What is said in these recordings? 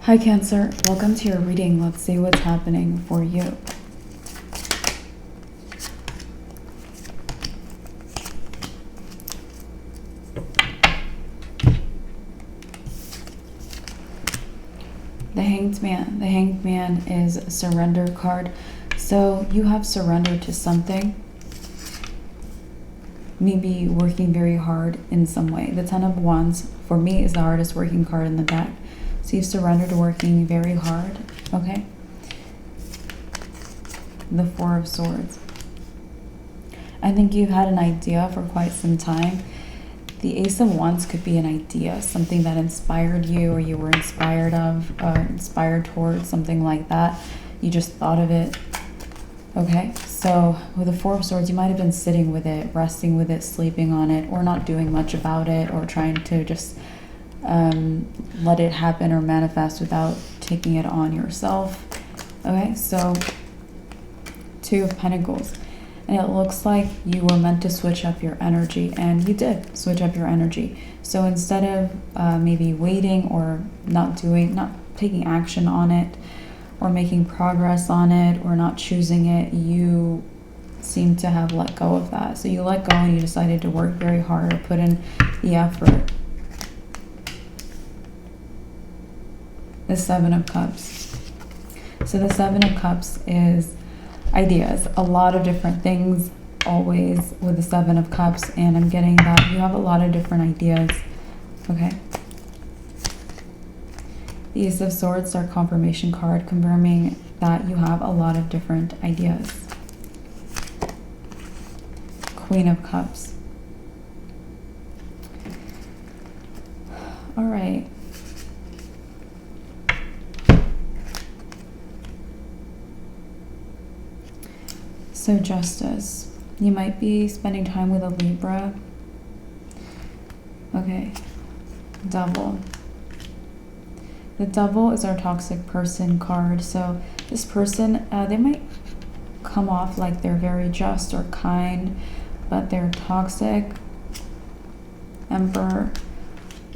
Hi Cancer, welcome to your reading. Let's see what's happening for you. The Hanged Man. The Hanged Man is a surrender card. So you have surrendered to something. Maybe working very hard in some way. The Ten of Wands, for me, is the hardest working card in the deck. So you've surrendered to working very hard, okay? The Four of Swords. I think you've had an idea for quite some time. The Ace of Wands could be an idea, something that inspired you or you were inspired towards, something like that. You just thought of it, okay? So with the Four of Swords, you might have been sitting with it, resting with it, sleeping on it, or not doing much about it, or trying to just let it happen or manifest without taking it on yourself. Okay, so Two of Pentacles. And it looks like you were meant to switch up your energy, and you did switch up your energy. So instead of maybe waiting or not taking action on it, or making progress on it, or not choosing it, you seem to have let go of that. So you let go and you decided to work very hard or put in the effort. The Seven of Cups. So the Seven of Cups is ideas, a lot of different things, always with the Seven of Cups, and I'm getting that you have a lot of different ideas, okay? The Ace of Swords, our confirmation card, confirming that you have a lot of different ideas. Queen of Cups. All right. So Justice. You might be spending time with a Libra. Okay. Devil. The Devil is our toxic person card. So this person, they might come off like they're very just or kind, but they're toxic. Emperor.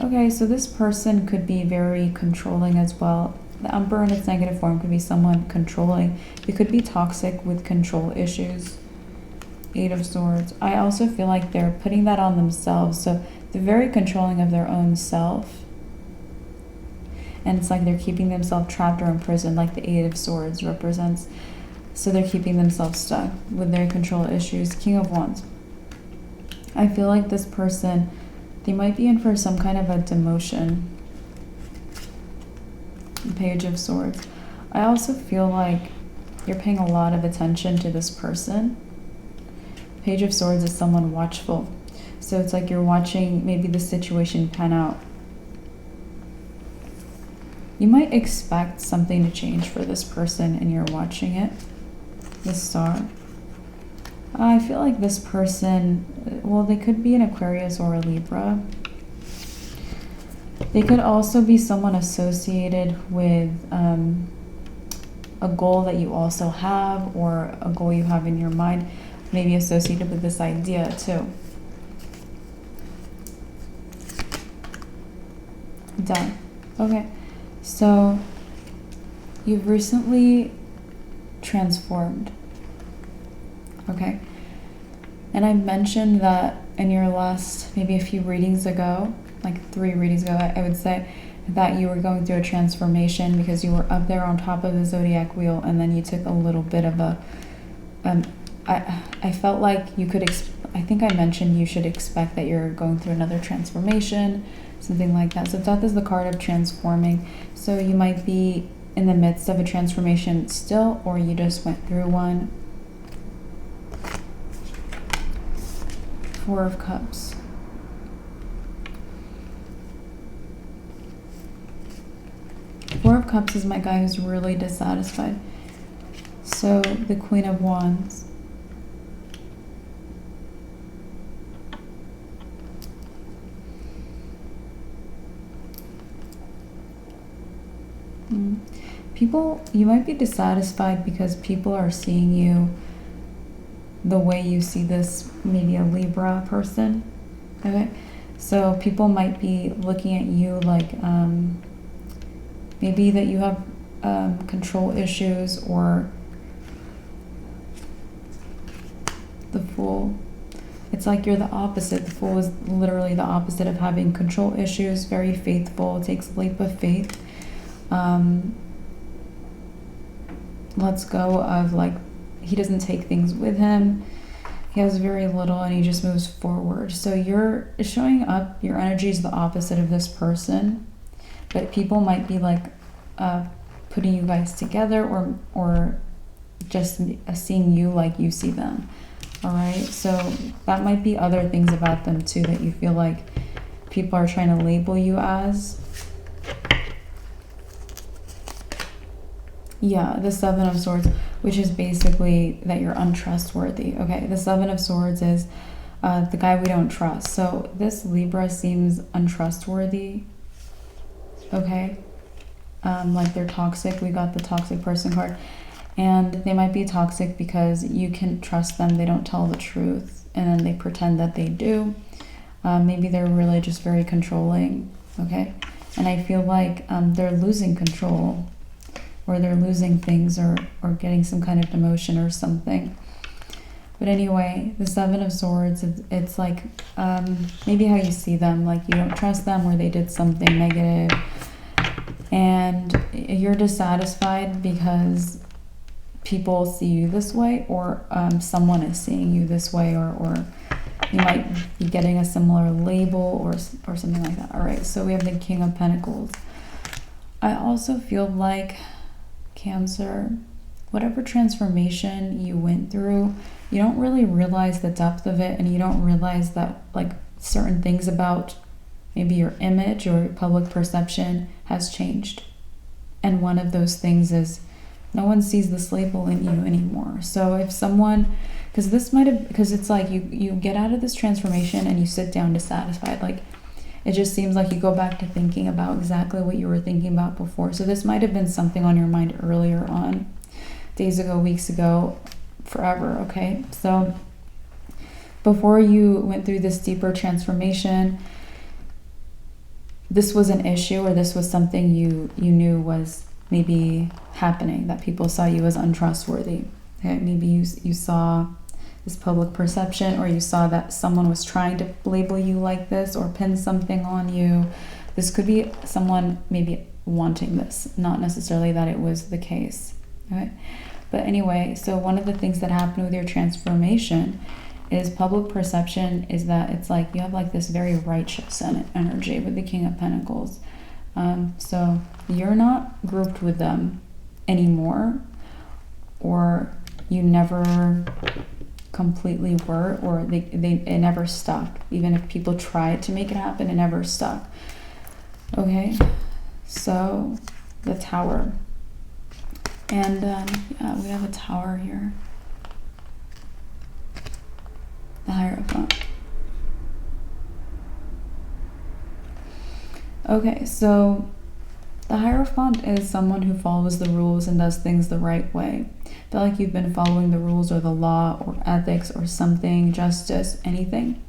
Okay, so this person could be very controlling as well. The Emperor in its negative form could be someone controlling. It could be toxic with control issues. Eight of Swords. I also feel like they're putting that on themselves. So they're very controlling of their own self. And it's like they're keeping themselves trapped or imprisoned, like the Eight of Swords represents. So they're keeping themselves stuck with their control issues. King of Wands. I feel like this person, they might be in for some kind of a demotion. Page of Swords. I also feel like you're paying a lot of attention to this person. Page of Swords is someone watchful. So it's like you're watching maybe the situation pan out. You might expect something to change for this person and you're watching it. The Star. I feel like this person, well, they could be an Aquarius or a Libra. They could also be someone associated with a goal that you also have, or a goal you have in your mind, maybe associated with this idea too. Done. Okay, so you've recently transformed. Okay, and I mentioned that in your last, maybe a few readings ago, like 3 readings ago, I would say that you were going through a transformation because you were up there on top of the zodiac wheel, and then you took a little bit of a I felt like you could I think I mentioned you should expect that you're going through another transformation, something like that. So Death is the card of transforming. So you might be in the midst of a transformation still, or you just went through one. Four of Cups. Four of Cups is my guy who's really dissatisfied. So the Queen of Wands. People, you might be dissatisfied because people are seeing you the way you see this, maybe a Libra person. Okay, so people might be looking at you like Maybe that you have control issues, or the Fool. It's like you're the opposite. The Fool is literally the opposite of having control issues, very faithful, takes a leap of faith. Lets go of, like, he doesn't take things with him. He has very little and he just moves forward. So you're showing up, your energy is the opposite of this person, but people might be like putting you guys together, or just seeing you like you see them. All right, so that might be other things about them too that you feel like people are trying to label you as. Yeah, the Seven of Swords, which is basically that you're untrustworthy. Okay, the Seven of Swords is the guy we don't trust. So this Libra seems untrustworthy. Okay, like they're toxic. We got the toxic person card. And they might be toxic because you can trust them. They don't tell the truth, and then they pretend that they do. Maybe they're really just very controlling. Okay, and I feel like they're losing control, or they're losing things, or getting some kind of demotion or something. But anyway, the Seven of Swords, it's like maybe how you see them, like you don't trust them, or they did something negative, and you're dissatisfied because people see you this way, or someone is seeing you this way, or you might be getting a similar label or something like that. All right, so we have the King of Pentacles. I also feel like, Cancer, whatever transformation you went through, you don't really realize the depth of it, and you don't realize that, like, certain things about maybe your image or your public perception has changed. And one of those things is no one sees this label in you anymore. So if someone, because it's like you get out of this transformation and you sit down dissatisfied, like it just seems like you go back to thinking about exactly what you were thinking about before. So this might have been something on your mind earlier on, days ago, weeks ago, forever. Okay, so before you went through this deeper transformation, this was an issue, or this was something you knew was maybe happening, that people saw you as untrustworthy. Okay, maybe you saw this public perception, or you saw that someone was trying to label you like this or pin something on you. This could be someone maybe wanting this, not necessarily that it was the case. Okay, but anyway, so one of the things that happened with your transformation is public perception is that it's like you have like this very righteous energy with the King of Pentacles. So you're not grouped with them anymore, or you never completely were, or it never stuck. Even if people tried to make it happen, it never stuck. Okay, so the Tower. And yeah, we have a Tower here. The Hierophant. Okay, so the Hierophant is someone who follows the rules and does things the right way. I feel like you've been following the rules or the law or ethics or something, justice, anything.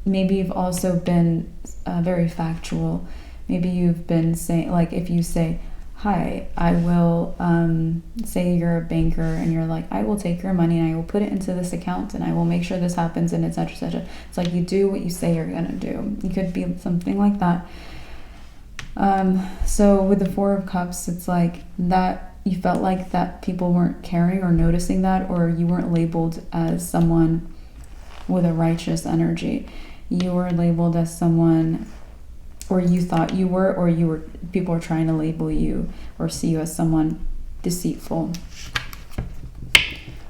Maybe you've also been very factual. Maybe you've been saying, like if you say, hi, I will, say you're a banker and you're like, I will take your money and I will put it into this account and I will make sure this happens and etc. etc. It's like you do what you say you're gonna do. It could be something like that. So with the Four of Cups, it's like that you felt like that people weren't caring or noticing that, or you weren't labeled as someone with a righteous energy. You were labeled as someone, or you thought you were, or people were trying to label you or see you as someone deceitful.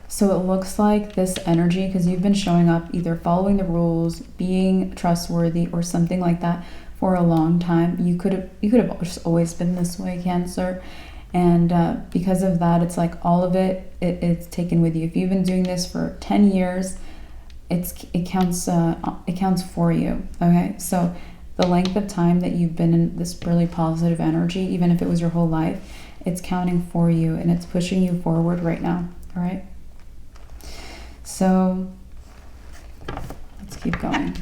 So it looks like this energy, because you've been showing up either following the rules, being trustworthy, or something like that for a long time. You could have just always been this way, Cancer. And because of that, it's like all of it's taken with you. If you've been doing this for 10 years, it counts for you. Okay, so the length of time that you've been in this really positive energy, even if it was your whole life, it's counting for you and it's pushing you forward right now. All right, so let's keep going.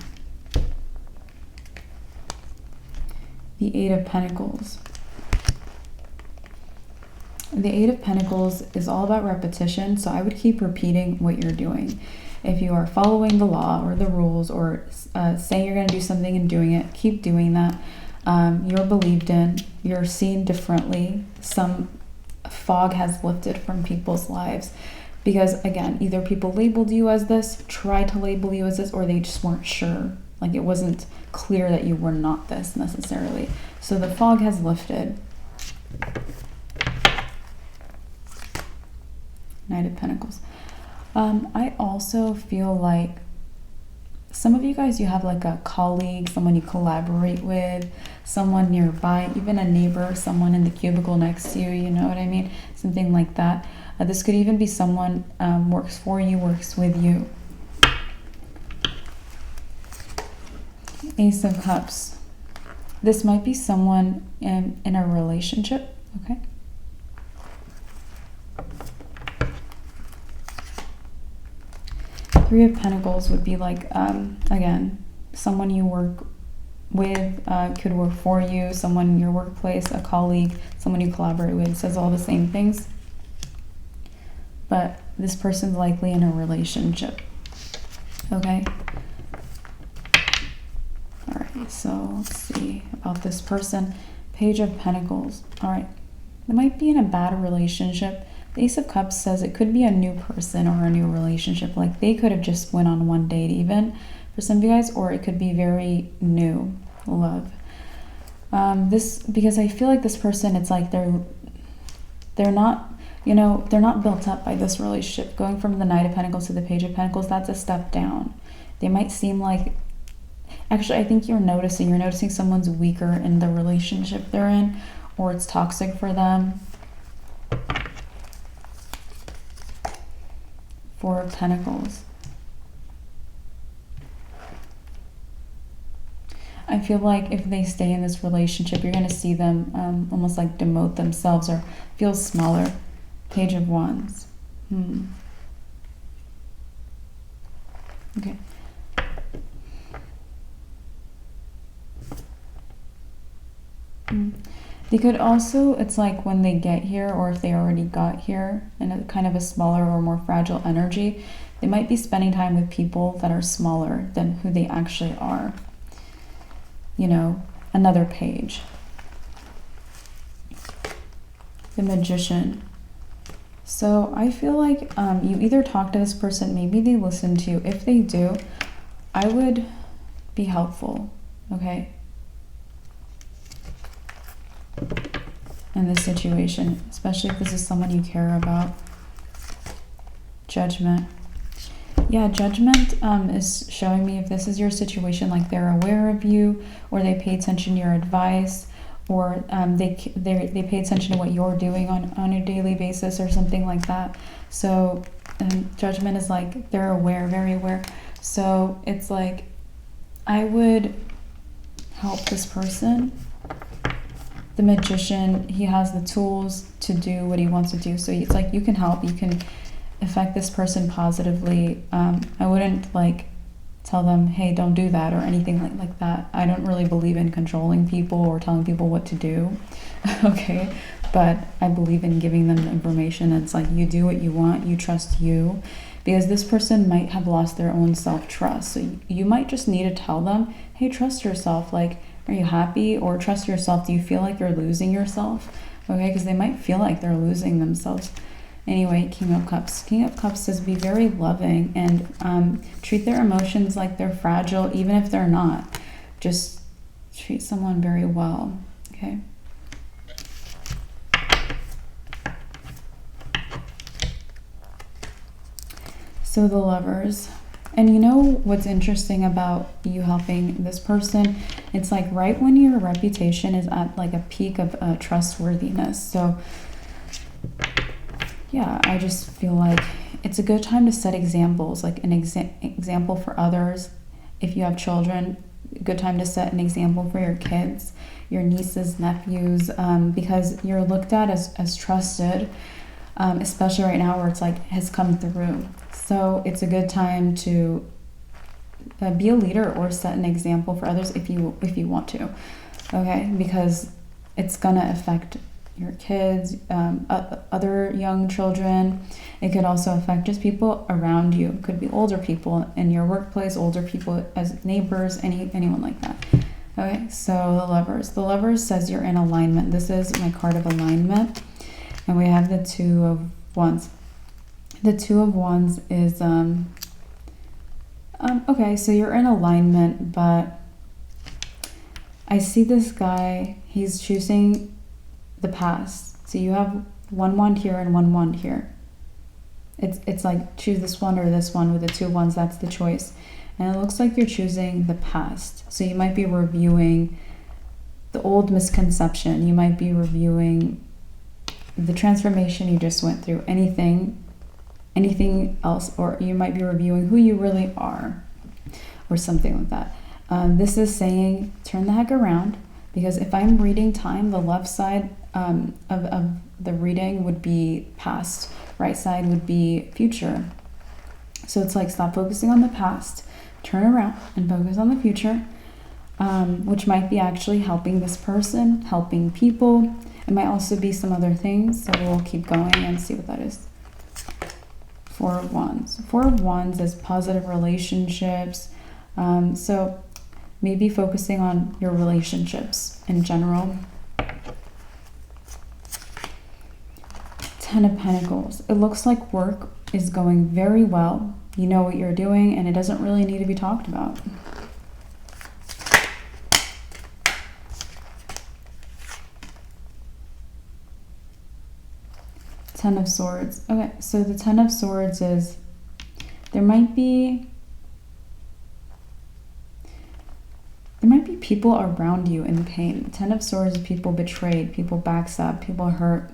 The Eight of Pentacles. The Eight of Pentacles is all about repetition, so I would keep repeating what you're doing. If you are following the law or the rules, or saying you're going to do something and doing it, keep doing that. You're believed in, you're seen differently. Some fog has lifted from people's lives because, again, either people labeled you as this, tried to label you as this, or they just weren't sure. Like, it wasn't clear that you were not this necessarily. So the fog has lifted. Knight of Pentacles. I also feel like some of you guys, you have like a colleague, someone you collaborate with, someone nearby, even a neighbor, someone in the cubicle next to you, you know what I mean? Something like that. This could even be someone works for you, works with you. Ace of Cups. This might be someone in a relationship, okay? Three of Pentacles would be like, again, someone you work with, could work for you, someone in your workplace, a colleague, someone you collaborate with. It says all the same things. But this person's likely in a relationship, okay? All right, so let's see about this person. Page of Pentacles. All right, they might be in a bad relationship. The Ace of Cups says it could be a new person or a new relationship. Like, they could have just went on one date even for some of you guys, or it could be very new love. Because I feel like this person, it's like they're not, you know, they're not built up by this relationship. Going from the Knight of Pentacles to the Page of Pentacles, that's a step down. They might seem like, actually, I think you're noticing someone's weaker in the relationship they're in, or it's toxic for them. Four of Pentacles. I feel like if they stay in this relationship, you're going to see them almost like demote themselves or feel smaller. Page of Wands. Okay. They could also, it's like when they get here, or if they already got here in a kind of a smaller or more fragile energy, they might be spending time with people that are smaller than who they actually are. You know, another page. The Magician. So I feel like you either talk to this person, maybe they listen to you. If they do, I would be helpful, okay? In this situation, especially if this is someone you care about. Judgment. Yeah, Judgment is showing me if this is your situation, like they're aware of you, or they pay attention to your advice, or they pay attention to what you're doing on a daily basis or something like that. So Judgment is like they're aware, very aware. So it's like I would help this person. The Magician, he has the tools to do what he wants to do. So it's like you can help, you can affect this person positively. I wouldn't like tell them, hey, don't do that or anything like that. I don't really believe in controlling people or telling people what to do. Okay, but I believe in giving them the information. It's like you do what you want, you trust you, because this person might have lost their own self-trust. So you might just need to tell them, hey, trust yourself. Like, are you happy? Or trust yourself. Do you feel like you're losing yourself? Okay, because they might feel like they're losing themselves. Anyway, King of Cups. King of Cups says be very loving and treat their emotions like they're fragile, even if they're not. Just treat someone very well, okay? So the Lovers. And you know what's interesting about you helping this person? It's like right when your reputation is at like a peak of trustworthiness. So yeah, I just feel like it's a good time to set examples, like an example for others. If you have children, a good time to set an example for your kids, your nieces, nephews, because you're looked at as trusted, especially right now where it's like has come through. So it's a good time to be a leader or set an example for others if you want to, okay? Because it's gonna affect your kids, other young children. It could also affect just people around you. It could be older people in your workplace, older people as neighbors, anyone like that. Okay, so the Lovers. The Lovers says you're in alignment. This is my card of alignment. And we have the Two of Wands. The Two of Wands is, okay, so you're in alignment, but I see this guy, he's choosing the past. So you have one wand here and one wand here. It's like choose this one or this one. With the Two of Wands, that's the choice. And it looks like you're choosing the past. So you might be reviewing the old misconception. You might be reviewing the transformation you just went through. Anything else. Or you might be reviewing who you really are. Or something like that. This is saying turn the heck around. Because if I'm reading time, the left side of the reading would be past. Right side would be future. So it's like stop focusing on the past. Turn around and focus on the future, which might be actually helping this person, helping people. It might also be some other things, so we'll keep going and see what that is. Four of Wands. Four of Wands is positive relationships. So maybe focusing on your relationships in general. Ten of Pentacles. It looks like work is going very well. You know what you're doing, and it doesn't really need to be talked about. Ten of Swords. Okay, so the Ten of Swords is there might be people around you in pain. Ten of Swords is people betrayed, people backstabbed, people hurt.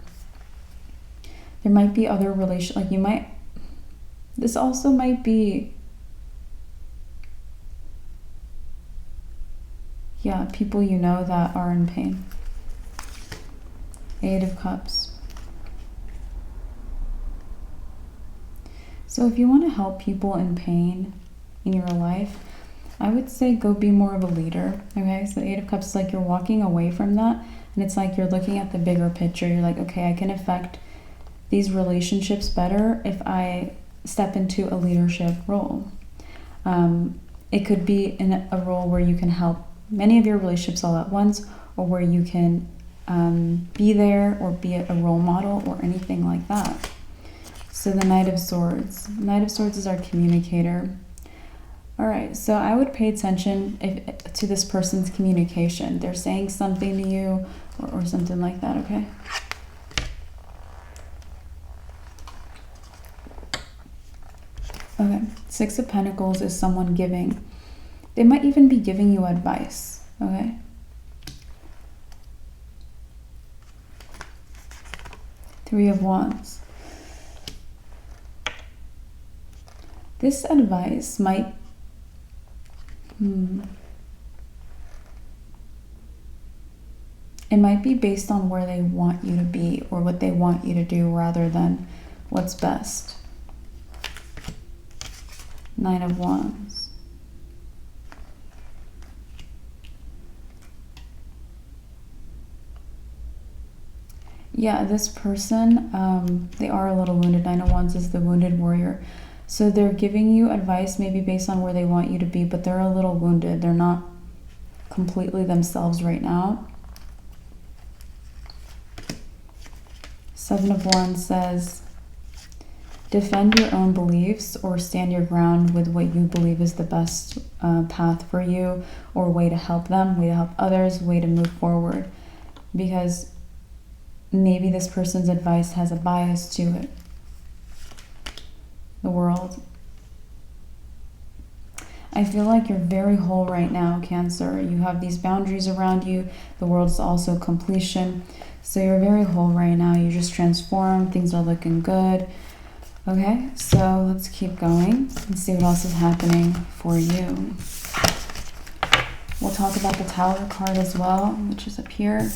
There might be other relations, like you might. This also might be, yeah, people you know that are in pain. Eight of Cups. So if you want to help people in pain in your life, I would say go be more of a leader, okay? So the Eight of Cups is like you're walking away from that, and it's like you're looking at the bigger picture. You're like, okay, I can affect these relationships better if I step into a leadership role. It could be in a role where you can help many of your relationships all at once, or where you can be there or be a role model or anything like that. So the Knight of Swords. Knight of Swords is our communicator. All right, so I would pay attention to this person's communication. They're saying something to you or something like that, okay? Okay, Six of Pentacles is someone giving. They might even be giving you advice, okay? Three of Wands. This advice might... It might be based on where they want you to be or what they want you to do rather than what's best. Nine of Wands. Yeah, this person, they are a little wounded. Nine of Wands is the wounded warrior. So they're giving you advice maybe based on where they want you to be, but they're a little wounded. They're not completely themselves right now. Seven of Wands says, defend your own beliefs or stand your ground with what you believe is the best path for you, or way to help them, way to help others, way to move forward. Because maybe this person's advice has a bias to it. The World. I feel like you're very whole right now, Cancer. You have these boundaries around you. The World is also completion. So you're very whole right now. You just transformed. Things are looking good. Okay, so let's keep going and see what else is happening for you. We'll talk about the Tower card as well, which is up here.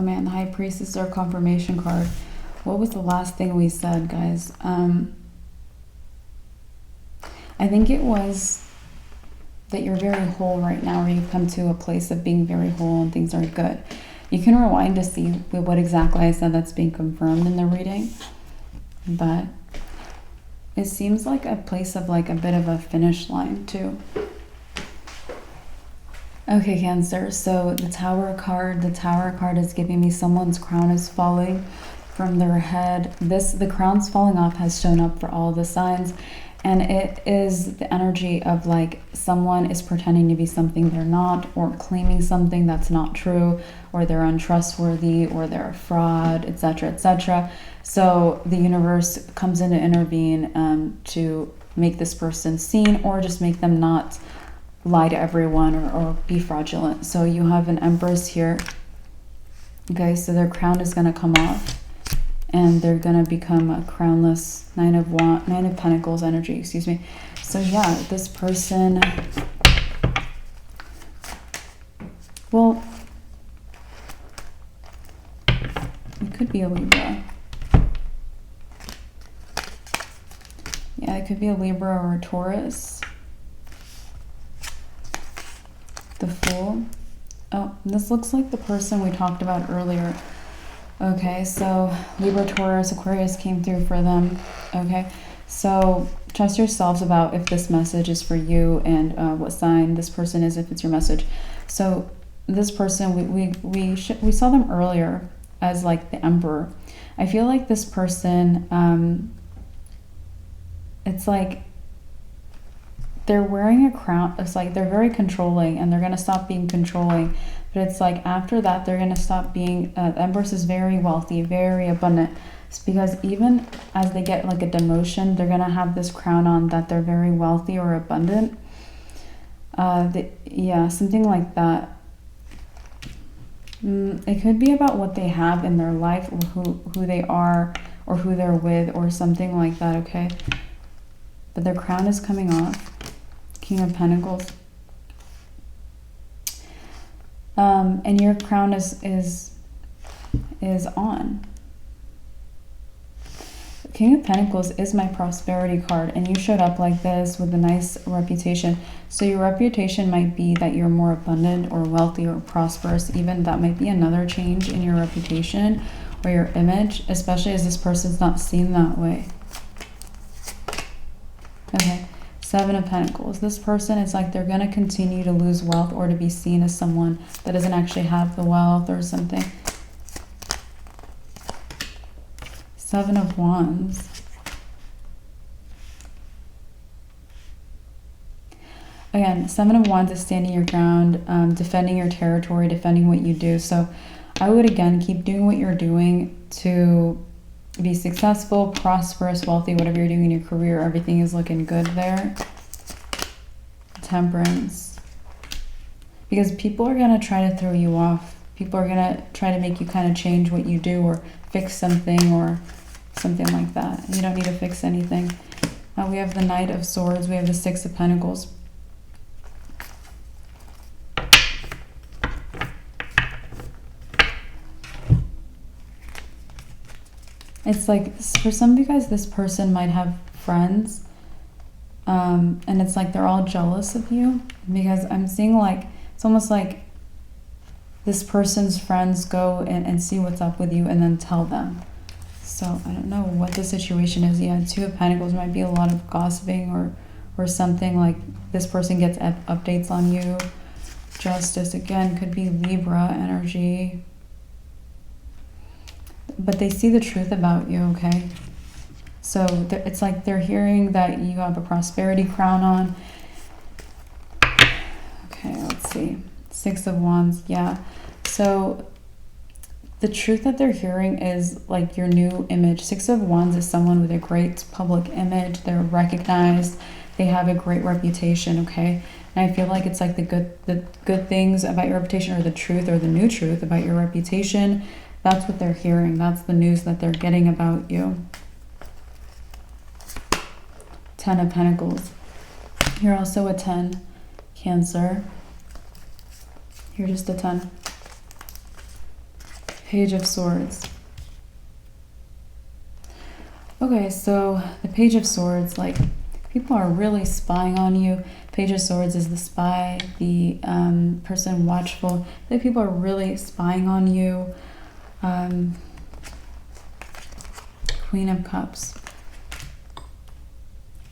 Man, the High Priestess, our confirmation card. What was the last thing we said, guys? I think it was that you're very whole right now, or you've come to a place of being very whole and things are good. You can rewind to see what exactly I said that's being confirmed in the reading. But it seems like a place of like a bit of a finish line too. Okay, Cancer, so the Tower card is giving me someone's crown is falling from their head. The crown's falling off has shown up for all the signs, and it is the energy of like someone is pretending to be something they're not, or claiming something that's not true, or they're untrustworthy, or they're a fraud, etc., etc. So the universe comes in to intervene to make this person seen, or just make them not lie to everyone, or be fraudulent. So you have an Empress here. Okay, so their crown is going to come off, and they're going to become a crownless Nine of Pentacles energy, excuse me. So yeah, this person, well, it could be a Libra. Yeah, it could be a Libra or a Taurus. The Fool. Oh, this looks like the person we talked about earlier. Okay, so Libra, Taurus, Aquarius came through for them. Okay, so trust yourselves about if this message is for you, and what sign this person is if it's your message. So this person, we saw them earlier as like the Emperor. I feel like this person, it's like they're wearing a crown. It's like they're very controlling, and they're going to stop being controlling. But it's like after that, they're going to stop being... Empress is very wealthy, very abundant. It's because even as they get like a demotion, they're going to have this crown on that they're very wealthy or abundant. Yeah, something like that. It could be about what they have in their life, or who they are, or who they're with, or something like that, okay? But their crown is coming off. King of Pentacles. And your crown is on. King of Pentacles is my prosperity card, and you showed up like this with a nice reputation. So your reputation might be that you're more abundant or wealthy or prosperous. Even that might be another change in your reputation or your image, especially as this person's not seen that way. Okay. Seven of Pentacles. This person, it's like they're going to continue to lose wealth, or to be seen as someone that doesn't actually have the wealth or something. Seven of Wands. Again, Seven of Wands is standing your ground, defending your territory, defending what you do. So I would, again, keep doing what you're doing to be successful, prosperous, wealthy, whatever you're doing in your career. Everything is looking good there. Temperance. Because people are going to try to throw you off. People are going to try to make you kind of change what you do, or fix something, or something like that. You don't need to fix anything. Now we have the Knight of Swords. We have the Six of Pentacles. It's like, for some of you guys, this person might have friends, and it's like they're all jealous of you, because I'm seeing like, it's almost like this person's friends go and see what's up with you and then tell them. So I don't know what the situation is. Yeah, Two of Pentacles might be a lot of gossiping, or something like this person gets updates on you. Justice, again, could be Libra energy. But they see the truth about you, okay? So it's like they're hearing that you have a prosperity crown on. Okay, let's see. Six of Wands, yeah. So the truth that they're hearing is like your new image. Six of Wands is someone with a great public image. They're recognized. They have a great reputation, okay? And I feel like it's like the good things about your reputation, or the truth, or the new truth about your reputation. That's what they're hearing. That's the news that they're getting about you. Ten of Pentacles. You're also a 10, Cancer. You're just a 10. Page of Swords. Okay, so the Page of Swords, like, people are really spying on you. Page of Swords is the spy, the person watchful. Like, people are really spying on you. Queen of Cups.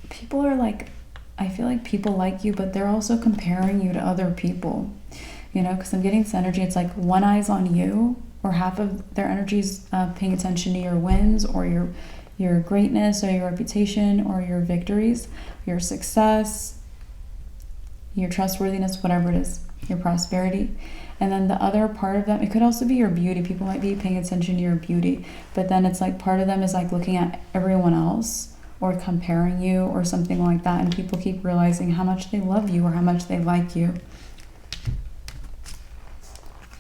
People are like, I feel like people like you, but they're also comparing you to other people. You know, because I'm getting this energy, it's like one eye's on you, or half of their energy's paying attention to your wins, or your greatness, or your reputation, or your victories, your success, your trustworthiness, whatever it is, your prosperity. And then the other part of them, it could also be your beauty. People might be paying attention to your beauty, but then it's like part of them is like looking at everyone else or comparing you or something like that, and people keep realizing how much they love you or how much they like you.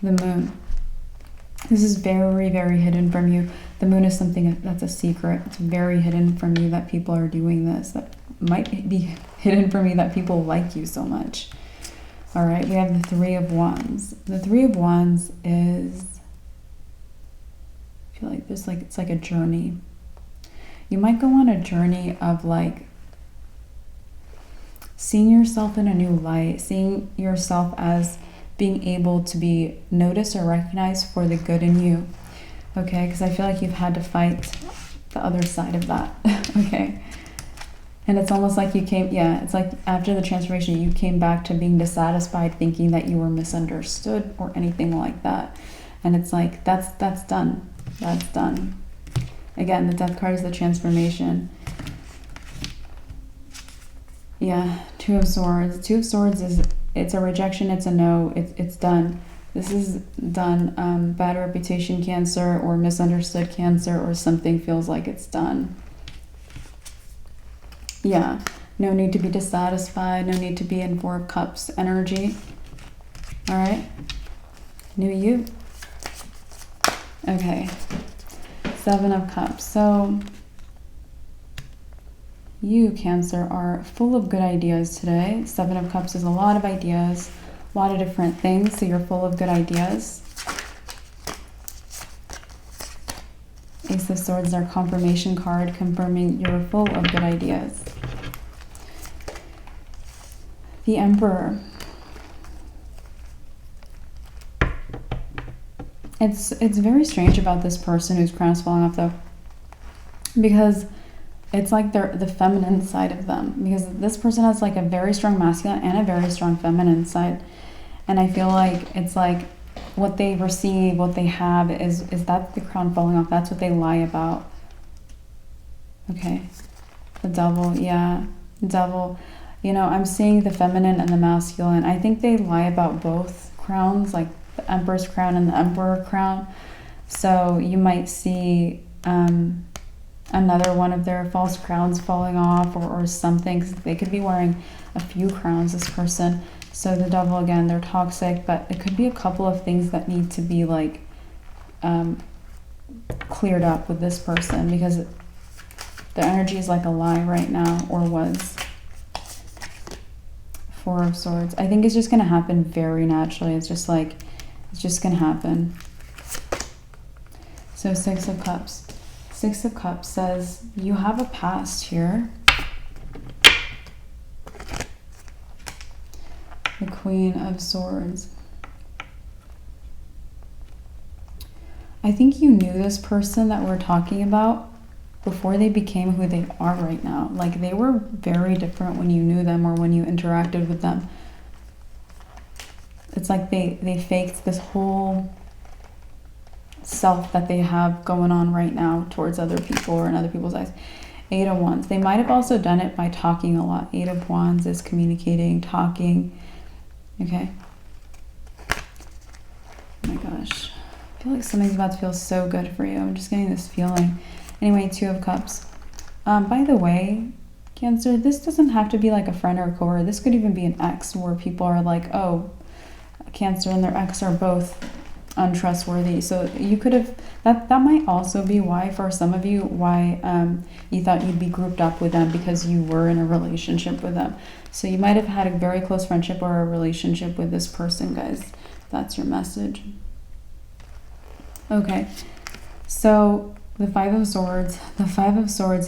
The Moon. This is very, very hidden from you. The Moon is something that's a secret. It's very hidden from you that people are doing this. That might be hidden from you that people like you so much. All right, we have the Three of Wands. The Three of Wands is, I feel like this, like it's like a journey. You might go on a journey of like seeing yourself in a new light, seeing yourself as being able to be noticed or recognized for the good in you. Okay, because I feel like you've had to fight the other side of that. Okay. And it's almost like you came, yeah, it's like after the transformation, you came back to being dissatisfied, thinking that you were misunderstood or anything like that. And it's like, that's done. That's done. Again, the Death card is the transformation. Yeah, Two of Swords. Two of Swords is, it's a rejection, it's a no, it's done. This is done. Bad reputation Cancer, or misunderstood Cancer, or something feels like it's done. Yeah, no need to be dissatisfied, no need to be in Four of Cups energy. All right, new you. Okay, Seven of Cups. So you, Cancer, are full of good ideas today. Seven of Cups is a lot of ideas, a lot of different things, so you're full of good ideas. Ace of Swords is our confirmation card, confirming you're full of good ideas. The Emperor. It's very strange about this person whose crown is falling off, though, because it's like they're the feminine side of them, because this person has like a very strong masculine and a very strong feminine side. And I feel like it's like what they receive, what they have is that the crown falling off. That's what they lie about. Okay. The Devil, yeah. Devil. You know, I'm seeing the feminine and the masculine. I think they lie about both crowns, like the Empress crown and the Emperor crown. So you might see another one of their false crowns falling off, or something. They could be wearing a few crowns, this person. So the Devil, again, they're toxic, but it could be a couple of things that need to be like cleared up with this person, because the energy is like a lie right now, or was. Four of Swords. I think it's just going to happen very naturally. It's just like, it's just going to happen. So Six of Cups. Six of Cups says you have a past here. The Queen of Swords. I think you knew this person that we're talking about before they became who they are right now. Like, they were very different when you knew them or when you interacted with them. It's like they faked this whole self that they have going on right now towards other people or in other people's eyes. Eight of Wands. They might have also done it by talking a lot. Eight of Wands is communicating, talking. Okay. Oh my gosh. I feel like something's about to feel so good for you. I'm just getting this feeling. Anyway, Two of Cups. By the way, Cancer, this doesn't have to be like a friend or a coworker. This could even be an ex, where people are like, oh, Cancer and their ex are both untrustworthy. So you could have, that might also be why, for some of you, why you thought you'd be grouped up with them, because you were in a relationship with them. So you might have had a very close friendship or a relationship with this person, guys. That's your message. Okay. So the Five of Swords,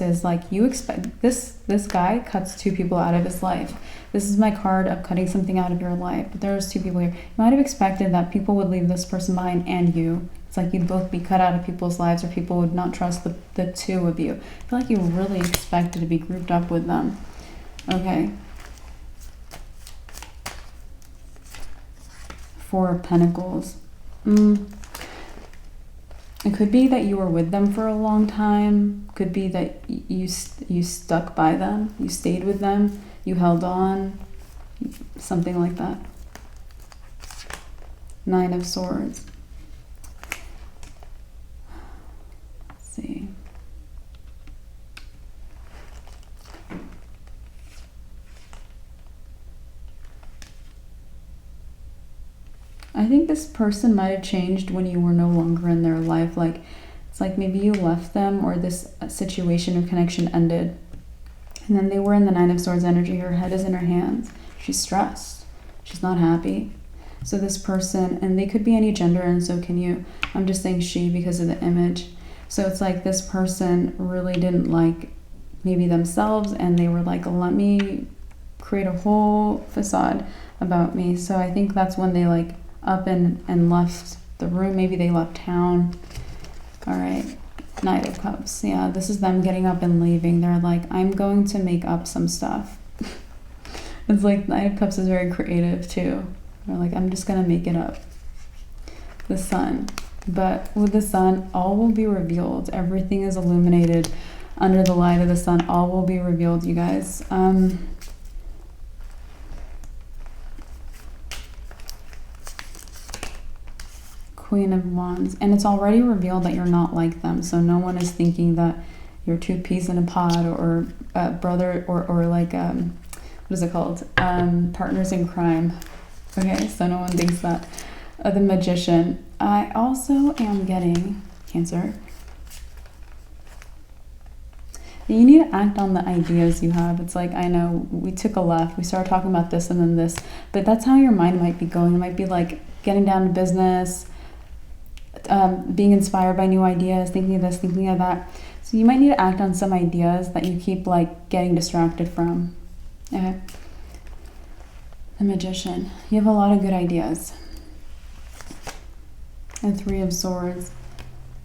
is like you expect this guy cuts two people out of his life. This is my card of cutting something out of your life. But there's two people here. You might have expected that people would leave this person behind and you. It's like you'd both be cut out of people's lives, or people would not trust the two of you. I feel like you really expected to be grouped up with them. Okay. Four of Pentacles. It could be that you were with them for a long time. Could be that you stuck by them. You stayed with them. You held on. Something like that. Nine of Swords. Let's see. I think this person might have changed when you were no longer in their life. Like, it's like maybe you left them, or this situation or connection ended. And then they were in the Nine of Swords energy. Her head is in her hands. She's stressed. She's not happy. So this person, and they could be any gender, and so can you. I'm just saying she because of the image. So it's like this person really didn't like maybe themselves, and they were like, let me create a whole facade about me. So I think that's when they like up and left the room. Maybe they left town. All right. Knight of Cups. Yeah, this is them getting up and leaving. They're like, I'm going to make up some stuff. It's like Knight of Cups is very creative too. They're like, I'm just going to make it up. The Sun. But with the Sun, all will be revealed. Everything is illuminated under the light of the sun. All will be revealed, you guys. Queen of Wands, and it's already revealed that you're not like them, so no one is thinking that you're two peas in a pod, or brother, or like what is it called, partners in crime. Okay, so no one thinks that. The Magician. I also am getting Cancer. You need to act on the ideas you have. It's like, I know we took a left, we started talking about this and then this, but that's how your mind might be going. It might be like getting down to business, being inspired by new ideas, thinking of this, thinking of that. So you might need to act on some ideas that you keep like getting distracted from. Okay. The Magician. You have a lot of good ideas. And Three of Swords.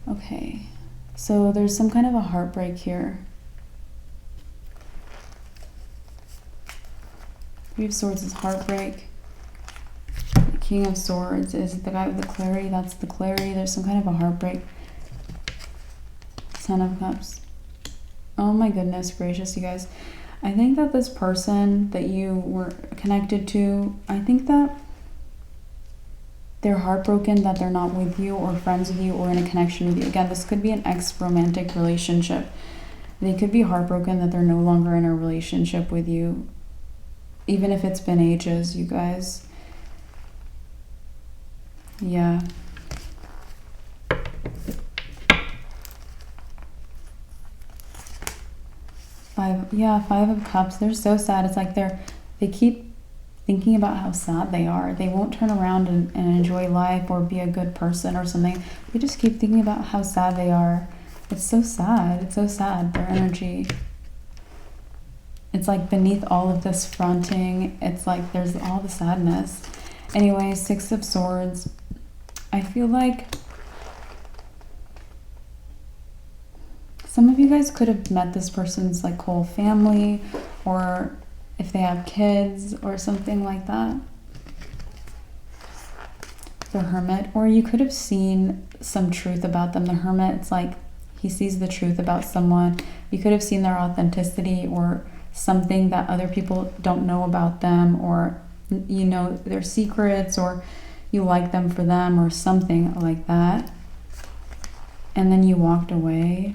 Okay. So there's some kind of a heartbreak here. Three of Swords is heartbreak. King of Swords is the guy with the clarity. That's the clarity. There's some kind of a heartbreak. Ten of Cups. Oh my goodness gracious, you guys. I think that this person that you were connected to, I think that they're heartbroken that they're not with you or friends with you or in a connection with you. Again, this could be an ex-romantic relationship. They could be heartbroken that they're no longer in a relationship with you, even if it's been ages, you guys. Yeah. Five of Cups. They're so sad. It's like they keep thinking about how sad they are. They won't turn around and enjoy life or be a good person or something. They just keep thinking about how sad they are. It's so sad. It's so sad, their energy. It's like beneath all of this fronting, it's like there's all the sadness. Anyway, Six of Swords. I feel like some of you guys could have met this person's like whole family, or if they have kids or something like that. The Hermit. Or you could have seen some truth about them. The Hermit, it's like he sees the truth about someone. You could have seen their authenticity or something that other people don't know about them, or you know their secrets, or you like them for them or something like that. And then you walked away.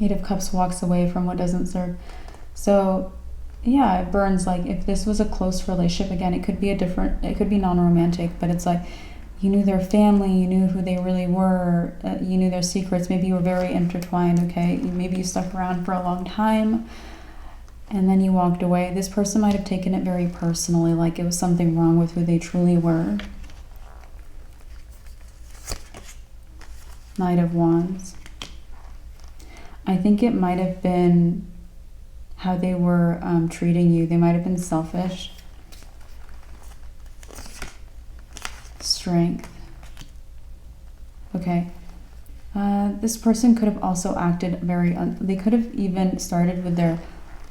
Eight of Cups walks away from what doesn't serve. So yeah, it burns. Like if this was a close relationship, again, it could be it could be non-romantic, but it's like you knew their family, you knew who they really were, you knew their secrets, maybe you were very intertwined, okay? Maybe you stuck around for a long time and then you walked away. This person might have taken it very personally, like it was something wrong with who they truly were. Knight of Wands. I think it might have been how they were treating you. They might have been selfish. Strength. Okay. This person could have also acted they could have even started with their,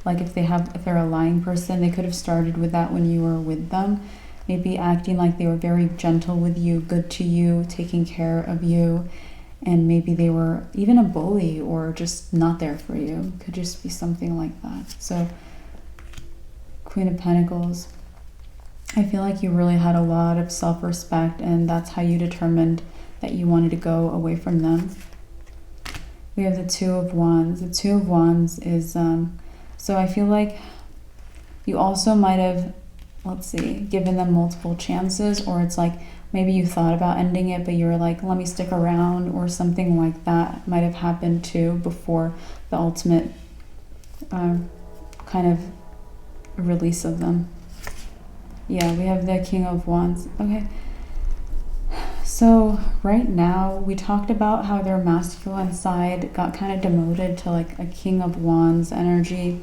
like if they're a lying person, they could have started with that when you were with them. Maybe acting like they were very gentle with you, good to you, taking care of you. And maybe they were even a bully or just not there for you. Could just be something like that. So, Queen of Pentacles. I feel like you really had a lot of self-respect, and that's how you determined that you wanted to go away from them. We have the Two of Wands. The Two of Wands is, so I feel like you also might have, let's see, given them multiple chances, or it's like maybe you thought about ending it, but you were like, let me stick around, or something like that might have happened too before the ultimate kind of release of them. Yeah, we have the King of Wands. Okay. So right now we talked about how their masculine side got kind of demoted to like a King of Wands energy.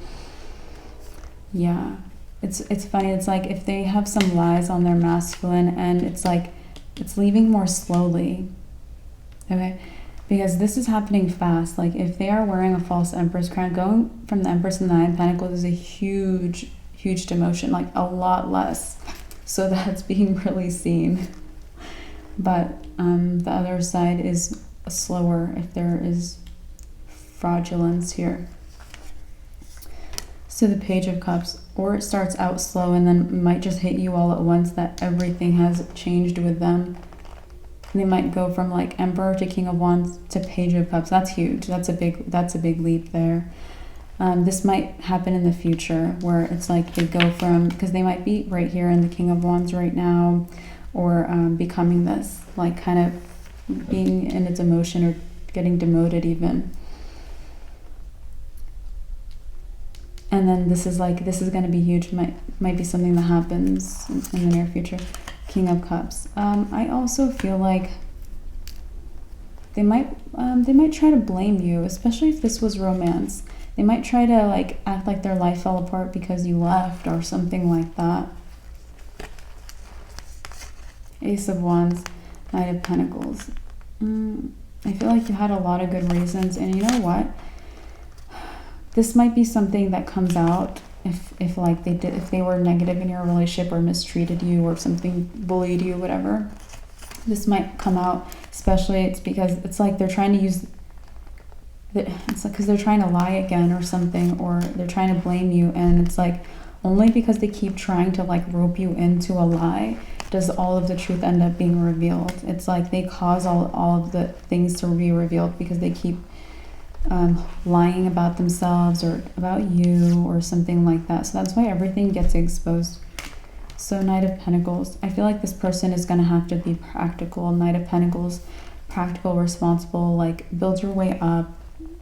Yeah. It's funny. It's like if they have some lies on their masculine, and it's like it's leaving more slowly. Okay? Because this is happening fast. Like if they are wearing a false Empress crown, going from the Empress and the Nine of Pentacles is a huge demotion, like a lot less. So that's being really seen. But the other side is slower if there is fraudulence here. So the Page of Cups, or it starts out slow and then might just hit you all at once that everything has changed with them. They might go from like Emperor to King of Wands to Page of Cups. That's huge. That's a big leap there. This might happen in the future where it's like they go from, because they might be right here in the King of Wands right now, or becoming this, like kind of being in its emotion or getting demoted even. And then this is going to be huge, might be something that happens in the near future. King of Cups. I also feel like they might try to blame you, especially if this was romance. They might try to like act like their life fell apart because you left or something like that. Ace of Wands, Knight of Pentacles. I feel like you had a lot of good reasons, and you know what? This might be something that comes out if they were negative in your relationship or mistreated you or something, bullied you, whatever. This might come out, especially it's because it's like they're trying to use it's like because they're trying to lie again or something, or they're trying to blame you, and it's like only because they keep trying to like rope you into a lie does all of the truth end up being revealed. It's like they cause all of the things to be revealed because they keep lying about themselves or about you or something like that. So that's why everything gets exposed. So Knight of Pentacles. I feel like this person is going to have to be practical. Knight of Pentacles, practical, responsible, like build your way up,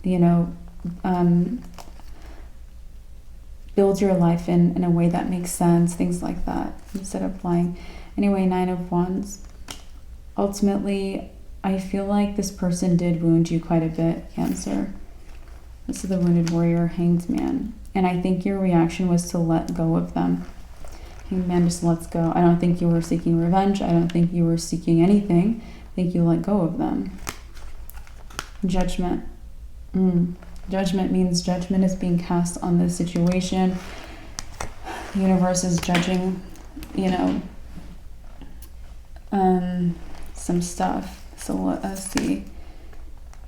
you know, build your life in a way that makes sense, things like that, instead of lying. Anyway, Nine of Wands. Ultimately, I feel like this person did wound you quite a bit, Cancer. This is the Wounded Warrior, Hanged Man. And I think your reaction was to let go of them. Hanged Man just lets go. I don't think you were seeking revenge. I don't think you were seeking anything. I think you let go of them. Judgment. Judgment means judgment is being cast on this situation. The universe is judging, you know, some stuff. So let us see.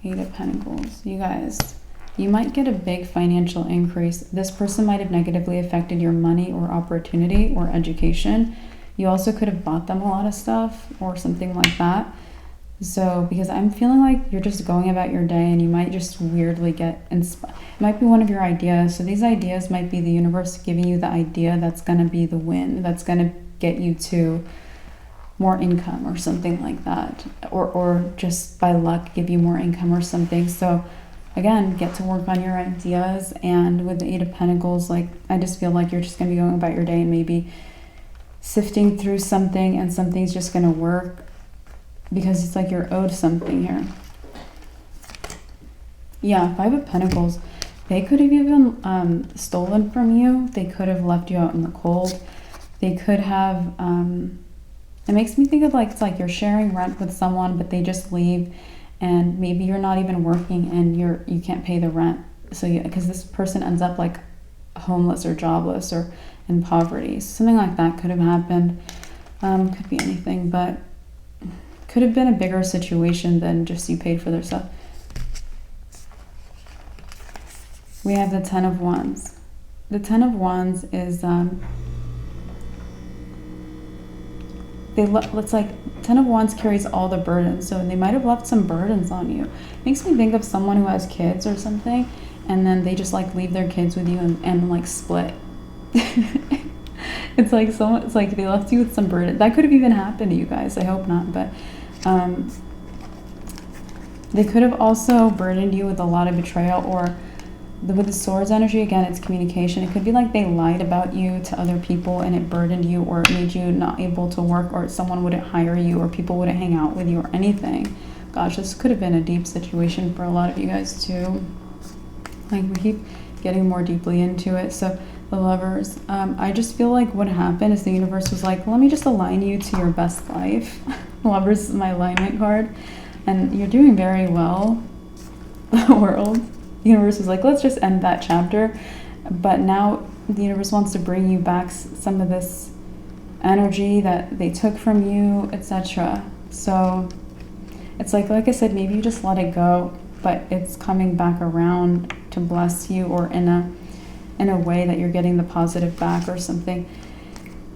Eight of Pentacles. You guys, you might get a big financial increase. This person might have negatively affected your money or opportunity or education. You also could have bought them a lot of stuff or something like that. So, because I'm feeling like you're just going about your day and you might just weirdly get inspired. It might be one of your ideas. So these ideas might be the universe giving you the idea that's going to be the win, that's going to get you to more income or something like that. Or just by luck give you more income or something. So again, get to work on your ideas. And with the Eight of Pentacles, like I just feel like you're just going to be going about your day and maybe sifting through something, and something's just going to work because it's like you're owed something here. Yeah, Five of Pentacles. They could have even stolen from you. They could have left you out in the cold. They could have, it makes me think of like, it's like you're sharing rent with someone, but they just leave, and maybe you're not even working and you can't pay the rent. So because this person ends up like homeless or jobless or in poverty. Something like that could have happened. Could be anything, but could have been a bigger situation than just you paid for their stuff. We have the Ten of Wands. The Ten of Wands is it's like Ten of Wands carries all the burdens, so they might have left some burdens on you. Makes me think of someone who has kids or something, and then they just like leave their kids with you and like split. It's like they left you with some burden. That could have even happened to you guys. I hope not, but they could have also burdened you with a lot of betrayal, or with the Swords energy, again, it's communication. It could be like they lied about you to other people and it burdened you, or it made you not able to work, or someone wouldn't hire you, or people wouldn't hang out with you, or anything. Gosh, this could have been a deep situation for a lot of you guys too. Like, we keep getting more deeply into it. So the Lovers, I just feel like what happened is the universe was like, let me just align you to your best life. Lovers is my alignment card, and you're doing very well. World. The universe was like, let's just end that chapter. But now the universe wants to bring you back some of this energy that they took from you, etc. So it's like I said, maybe you just let it go, but it's coming back around to bless you, or in a way that you're getting the positive back or something.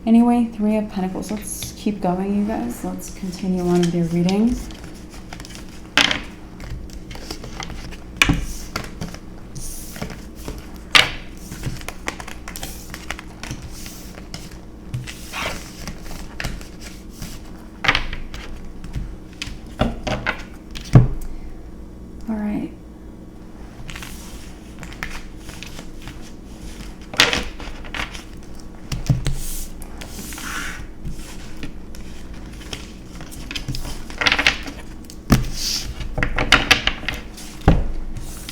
Anyway, Three of Pentacles. Let's keep going, you guys. Let's continue on with your reading. All right.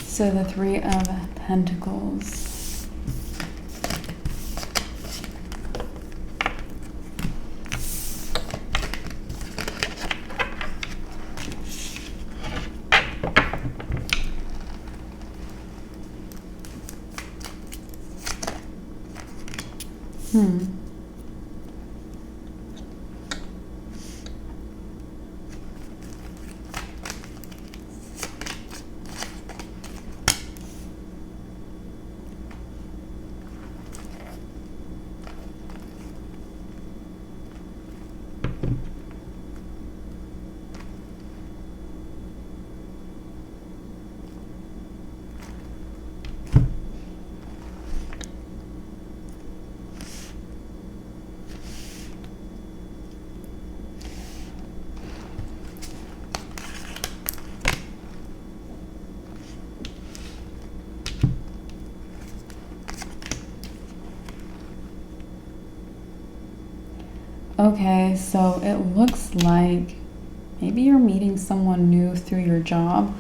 So the Three of Pentacles. Okay, so it looks like maybe you're meeting someone new through your job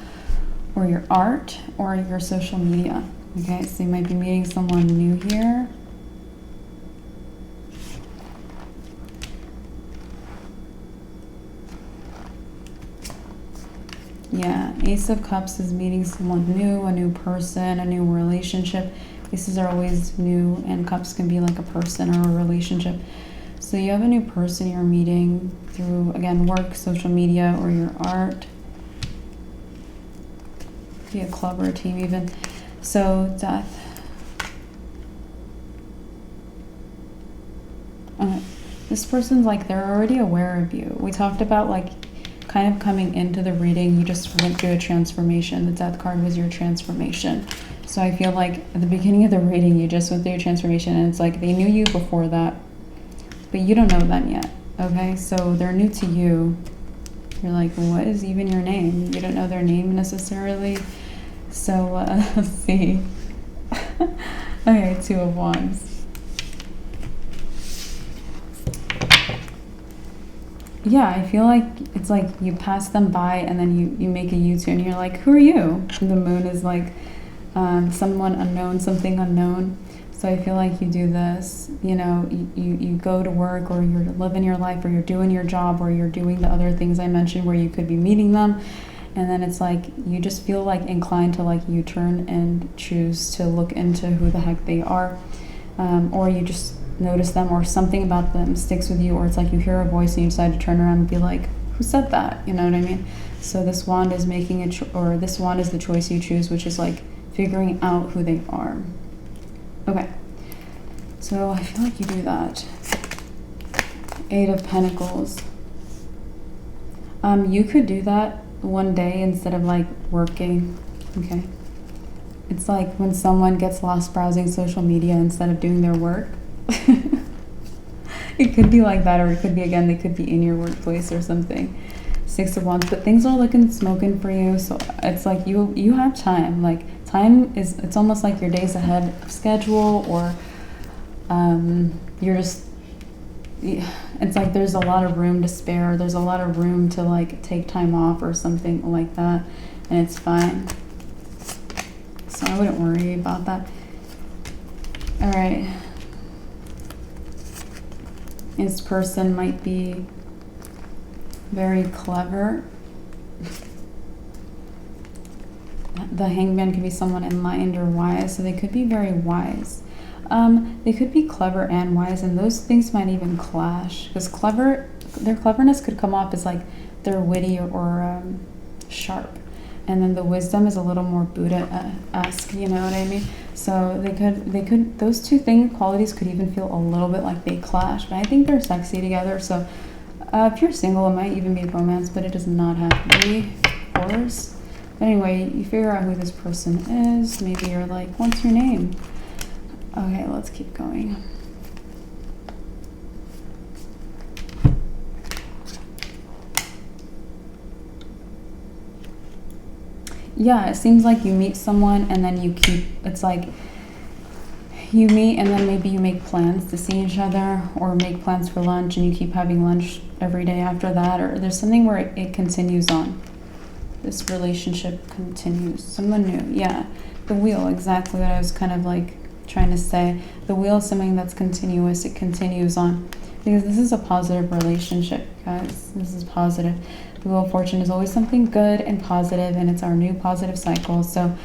or your art or your social media. Okay, so you might be meeting someone new here. Yeah, Ace of Cups is meeting someone new, a new person, a new relationship. Aces are always new, and Cups can be like a person or a relationship. So you have a new person you're meeting through, again, work, social media, or your art. Be a club or a team even. So Death. This person's like, they're already aware of you. We talked about like kind of coming into the reading, you just went through a transformation. The Death card was your transformation. So I feel like at the beginning of the reading, you just went through your transformation, and it's like they knew you before that, but you don't know them yet, okay? So they're new to you. You're like, what is even your name? You don't know their name necessarily. So let's see. Okay, Two of Wands. Yeah, I feel like it's like you pass them by and then you make a U-turn. You're like, who are you? And the moon is like someone unknown, something unknown. So I feel like you do this, you go to work, or you're living your life, or you're doing your job, or you're doing the other things I mentioned where you could be meeting them. And then it's like you just feel like inclined to like U-turn and choose to look into who the heck they are. Or you just notice them, or something about them sticks with you, or it's like you hear a voice and you decide to turn around and be like, who said that? You know what I mean? So this wand is this wand is the choice you choose, which is like figuring out who they are. Okay, so I feel like you do that. Eight of Pentacles. You could do that one day instead of like working. Okay, it's like when someone gets lost browsing social media instead of doing their work. It could be like that, or it could be, again, they could be in your workplace or something. Six of Wands, but things are looking smoking for you. So it's like you have time. Like time is, it's almost like your days ahead of schedule, or you're just, it's like there's a lot of room to spare. There's a lot of room to like take time off or something like that, and it's fine. So I wouldn't worry about that. All right. This person might be very clever. The Hangman could be someone enlightened or wise, so they could be very wise. They could be clever and wise, and those things might even clash, because their cleverness could come off as like they're witty or sharp, and then the wisdom is a little more Buddha-esque, you know what I mean? So they could those two qualities could even feel a little bit like they clash, but I think they're sexy together. So if you're single, it might even be romance, but it does not have to be, of course. But anyway, you figure out who this person is. Maybe you're like, what's your name? Okay, let's keep going. Yeah, it seems like you meet someone and then it's like you meet and then maybe you make plans to see each other, or make plans for lunch, and you keep having lunch every day after that, or there's something where it continues on. This relationship continues. Someone new, yeah. The wheel, exactly what I was kind of like trying to say. The wheel is something that's continuous, it continues on. Because this is a positive relationship, guys. This is positive. The Wheel of Fortune is always something good and positive, and it's our new positive cycle. So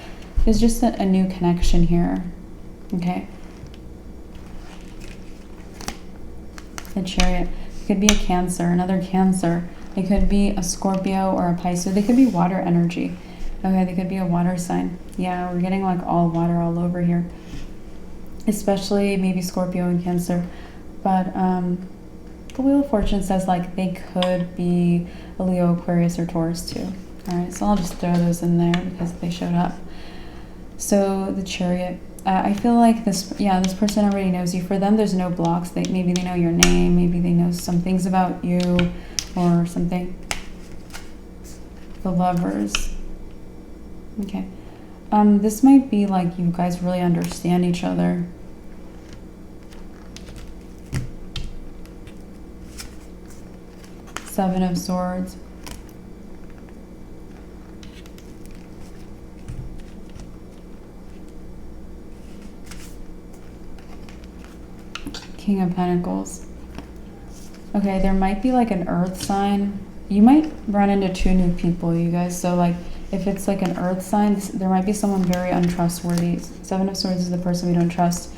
there's just a new connection here. Okay. The Chariot. It could be a Cancer, another Cancer. It could be a Scorpio or a Pisces. They could be water energy. Okay, they could be a water sign. Yeah, we're getting like all water all over here. Especially maybe Scorpio and Cancer. But the Wheel of Fortune says like they could be a Leo, Aquarius, or Taurus too. All right, so I'll just throw those in there because they showed up. So the Chariot, I feel like this person already knows you. For them, there's no blocks. Maybe they know your name. Maybe they know some things about you or something. The Lovers. Okay. This might be like you guys really understand each other. Seven of Swords. King of Pentacles. Okay, there might be like an earth sign. You might run into two new people, you guys. So like if it's like an earth sign, there might be someone very untrustworthy. Seven of Swords is the person we don't trust.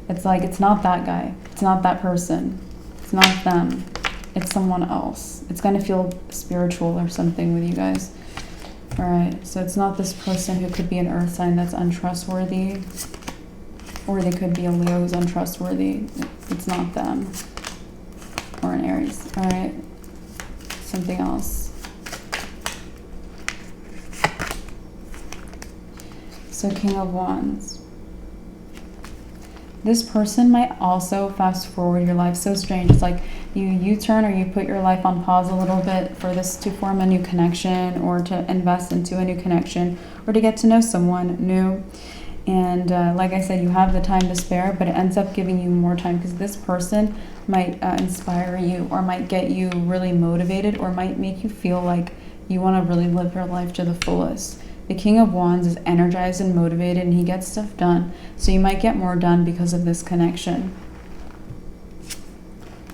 It's like, it's not that guy. It's not that person. It's not them. It's someone else. It's going to feel spiritual or something with you guys. All right, so it's not this person who could be an earth sign that's untrustworthy, or they could be a Leo who's untrustworthy. It's not them. Or an Aries. All right, something else. So King of Wands. This person might also fast forward your life. So strange. It's like you U-turn, or you put your life on pause a little bit for this to form a new connection, or to invest into a new connection, or to get to know someone new. And like I said, you have the time to spare, but it ends up giving you more time because this person might inspire you or might get you really motivated or might make you feel like you want to really live your life to the fullest. The King of Wands is energized and motivated and he gets stuff done. So you might get more done because of this connection.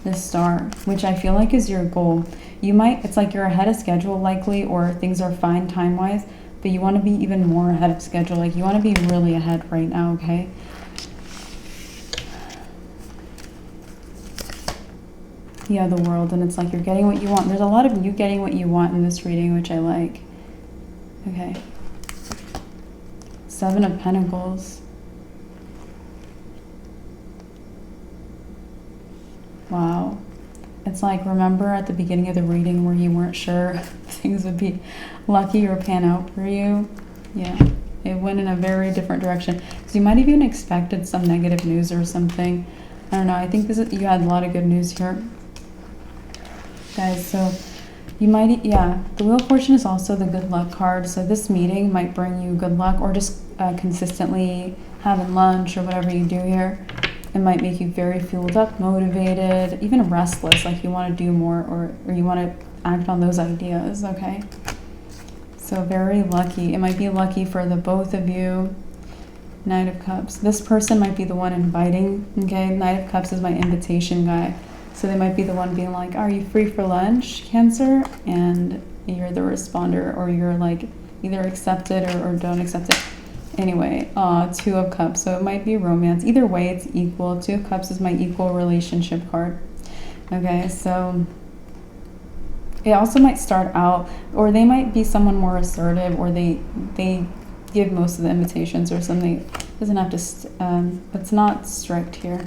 This Star, which I feel like is your goal. You might, it's like you're ahead of schedule likely, or things are fine time-wise, but you want to be even more ahead of schedule. Like you want to be really ahead right now, okay? Yeah, the World, and it's like you're getting what you want. There's a lot of you getting what you want in this reading, which I like. Okay. 7 of Pentacles. Wow. It's like, remember at the beginning of the reading where you weren't sure things would be lucky or pan out for you? Yeah, it went in a very different direction. So you might have even expected some negative news or something. I don't know. I think you had a lot of good news here, guys. So you might, yeah, the Wheel of Fortune is also the good luck card. So this meeting might bring you good luck, or just consistently having lunch or whatever you do here. It might make you very fueled up, motivated, even restless, like you want to do more or you want to act on those ideas, okay? So very lucky. It might be lucky for the both of you. Knight of Cups. This person might be the one inviting, okay? Knight of Cups is my invitation guy. So they might be the one being like, are you free for lunch, Cancer? And you're the responder, or you're like either accept it or don't accept it. Anyway, 2 of Cups, so it might be romance. Either way, it's equal. 2 of Cups is my equal relationship card. Okay, so it also might start out, or they might be someone more assertive, or they give most of the invitations or something. It doesn't have to, it's not strict here.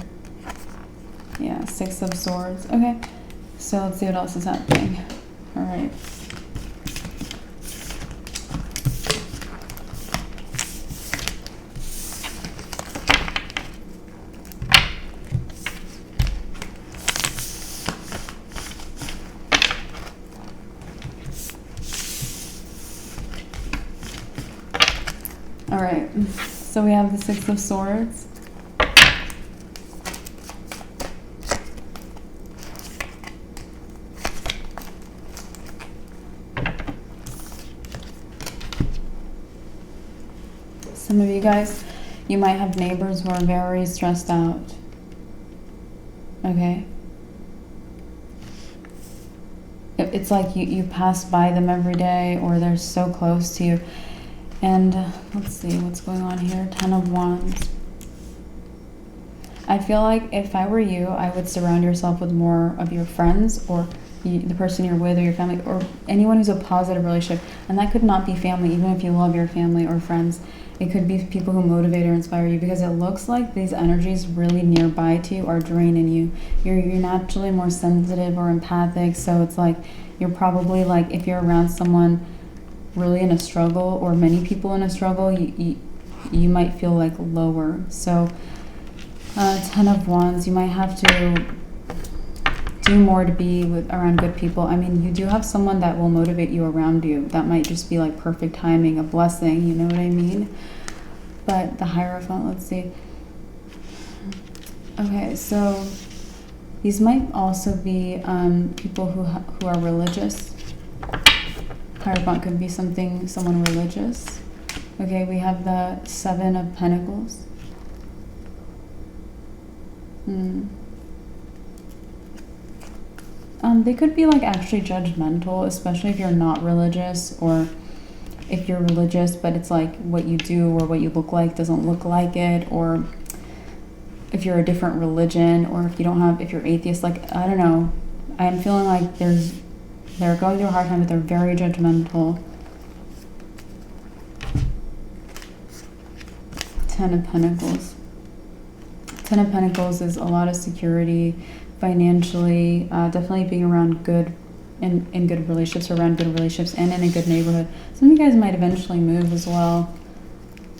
Yeah, 6 of Swords. Okay, so let's see what else is happening. All right. All right, so we have the 6 of Swords. Some of you guys, you might have neighbors who are very stressed out. Okay? It's like you pass by them every day, or they're so close to you. And let's see what's going on here. 10 of Wands. I feel like if I were you, I would surround yourself with more of your friends, or the person you're with, or your family, or anyone who's a positive relationship. And that could not be family, even if you love your family or friends. It could be people who motivate or inspire you, because it looks like these energies really nearby to you are draining you. You're naturally more sensitive or empathic, so it's like you're probably like, if you're around someone really in a struggle, or many people in a struggle, you might feel like lower. So 10 of Wands, you might have to do more to be around good people. I mean, you do have someone that will motivate you around you. That might just be like perfect timing, a blessing, you know what I mean? But the Hierophant, let's see. Okay, so these might also be people who are religious. Hierophant could be someone religious. Okay, we have the 7 of Pentacles. They could be like actually judgmental, especially if you're not religious, or if you're religious but it's like what you do or what you look like doesn't look like it, or if you're a different religion, or if you're atheist. Like, I don't know, I'm feeling like they're going through a hard time, but they're very judgmental. 10 of Pentacles. 10 of Pentacles is a lot of security financially, definitely being around in good relationships, around good relationships, and in a good neighborhood. Some of you guys might eventually move as well,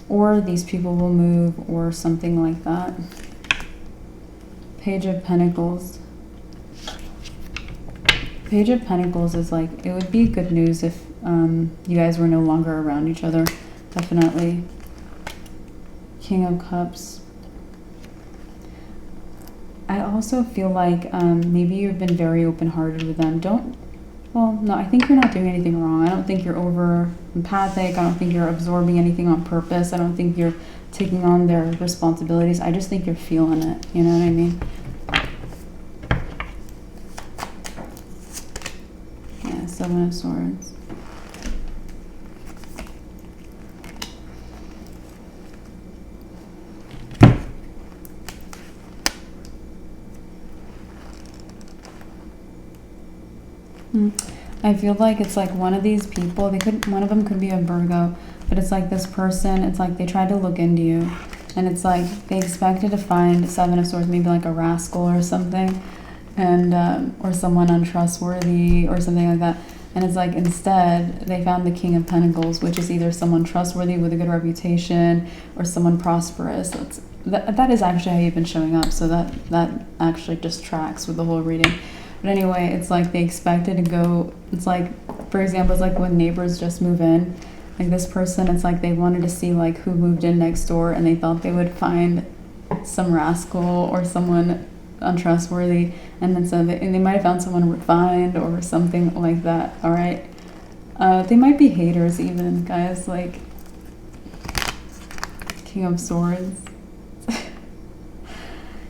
or these people will move, or something like that. Page of Pentacles. Page of Pentacles is like, it would be good news if you guys were no longer around each other, definitely. King of Cups. I also feel like maybe you've been very open-hearted with them. Well, no, I think you're not doing anything wrong. I don't think you're over empathic. I don't think you're absorbing anything on purpose. I don't think you're taking on their responsibilities. I just think you're feeling it. You know what I mean? Yeah, Seven of Swords. I feel like it's like one of these people, one of them could be a Virgo, but it's like this person, it's like they tried to look into you, and it's like they expected to find Seven of Swords, maybe like a rascal or something, and or someone untrustworthy or something like that. And it's like instead they found the King of Pentacles, which is either someone trustworthy with a good reputation or someone prosperous. That is actually how you've been showing up, so that actually just tracks with the whole reading. But anyway, it's like they expected to go, it's like, for example, it's like when neighbors just move in, like this person, it's like they wanted to see like who moved in next door, and they thought they would find some rascal or someone untrustworthy, and then so they might have found someone refined or something like that. All right, they might be haters even, guys. Like King of Swords.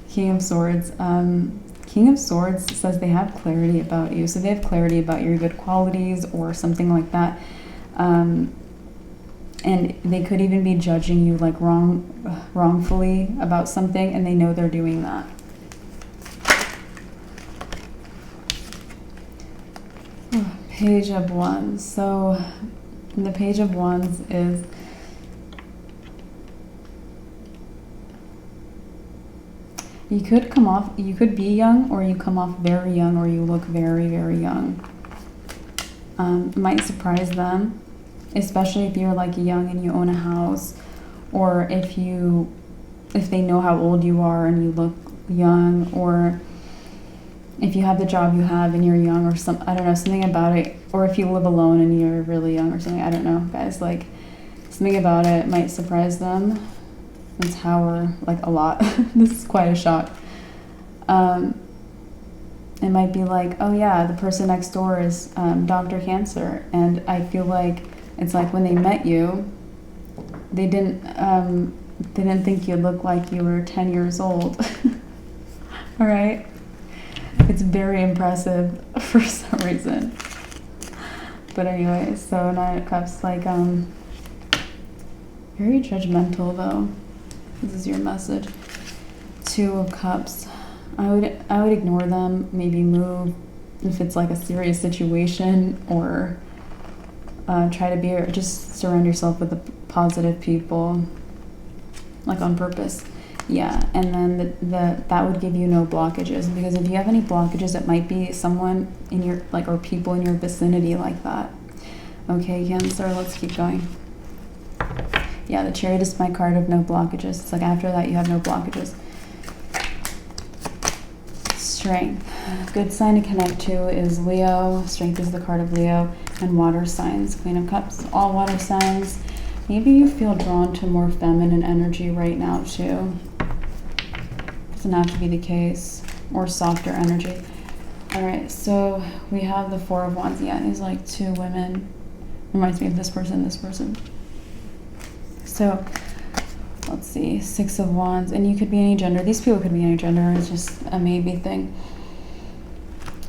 King of Swords. King of Swords says they have clarity about you. So they have clarity about your good qualities or something like that. And they could even be judging you like wrongfully about something, and they know they're doing that. Page of Wands. So the Page of Wands is you could be young, or you come off very young, or you look very, very young. It might surprise them, especially if you're like young and you own a house, or if they know how old you are and you look young, or if you have the job you have and you're young, or I don't know, something about it, or if you live alone and you're really young or something. I don't know, guys, like something about it might surprise them. And Tower, like a lot. This is quite a shock. It might be like, oh yeah, the person next door is Dr. Cancer, and I feel like it's like when they met you, they didn't think you looked like you were 10 years old. All right, it's very impressive for some reason. But anyway, so Nine of Cups, like very judgmental though. This is your message. Two of Cups. I would ignore them, maybe move if it's like a serious situation, or try to just surround yourself with the positive people, like on purpose. Yeah, and then that would give you no blockages, because if you have any blockages, it might be someone in your or people in your vicinity like that. Okay, Cancer, let's keep going. Yeah, the Chariot is my card of no blockages. It's like after that you have no blockages. Strength. Good sign to connect to is Leo. Strength is the card of Leo. And water signs. Queen of Cups. All water signs. Maybe you feel drawn to more feminine energy right now too. Doesn't have to be the case. Or softer energy. Alright, so we have the Four of Wands. Yeah, these like two women. Reminds me of this person, this person. So, let's see, Six of Wands, and you could be any gender. These people could be any gender. It's just a maybe thing.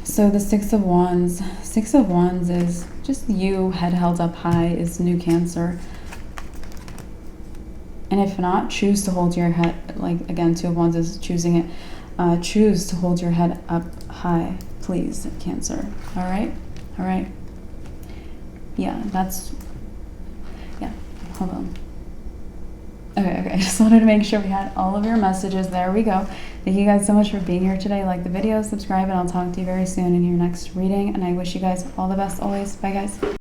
So the Six of Wands is just you, head held up high, is new Cancer. And if not, choose to hold your head, like again, Two of Wands is choosing it. Choose to hold your head up high, please, Cancer. All right? Yeah, hold on. Okay, I just wanted to make sure we had all of your messages. There we go. Thank you guys so much for being here today. Like the video, subscribe, and I'll talk to you very soon in your next reading. And I wish you guys all the best always. Bye, guys.